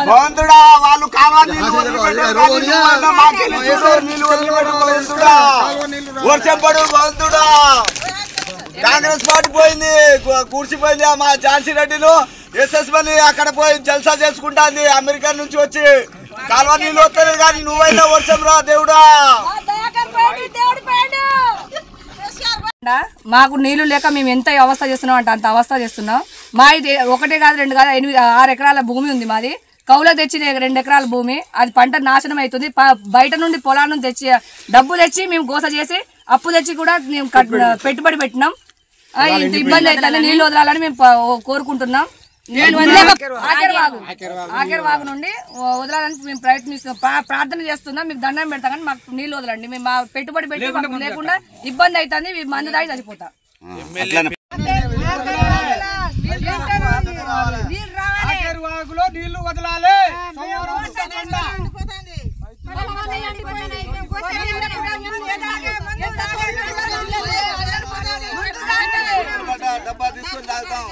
బాగుందా వాళ్ళు కావాలి వర్షం పడు బాగుందా కాంగ్రెస్ పార్టీ పోయింది కూర్చిపోయింది మా ఝాన్సీ రెడ్డిను ఎస్ఎస్ మళ్ళీ అక్కడ పోయి జల్సా చేసుకుంటాంది అమెరికా నుంచి వచ్చి కాలువ నీళ్ళు వస్తలేదు కానీ నువ్వైనా వర్షం రా దేవుడా మాకు నీళ్లు లేక మేము ఎంత అవస్థ చేస్తున్నాం అంటే అంత అవస్థ చేస్తున్నాం మా ఇది ఒకటే కాదు 2 కాదు 6 ఎకరాల భూమి ఉంది మాది కౌలో తెచ్చి 2 ఎకరాల భూమి అది పంట నాశనం అవుతుంది బయట నుండి పొలాల నుంచి తెచ్చి డబ్బు తెచ్చి మేము గోస చేసి అప్పు తెచ్చి కూడా మేము పెట్టుబడి పెట్టినాం ఇంత ఇబ్బంది అవుతుంది నీళ్ళు వదలాలని మేము కోరుకుంటున్నాం ఆఖరి వాగు నుండి వదలాలని మేము ప్రయత్నిస్తున్నాం ప్రార్థన చేస్తున్నాం మీకు దండం పెడతాం కానీ మాకు నీళ్ళు వదలండి మేము పెట్టుబడి పెట్టి మాకు లేకుండా ఇబ్బంది అవుతుంది మందు దాగి చచ్చిపోతాం నీళ్లు వదలాలి డబ్బా తీసుకొని తాగుతాం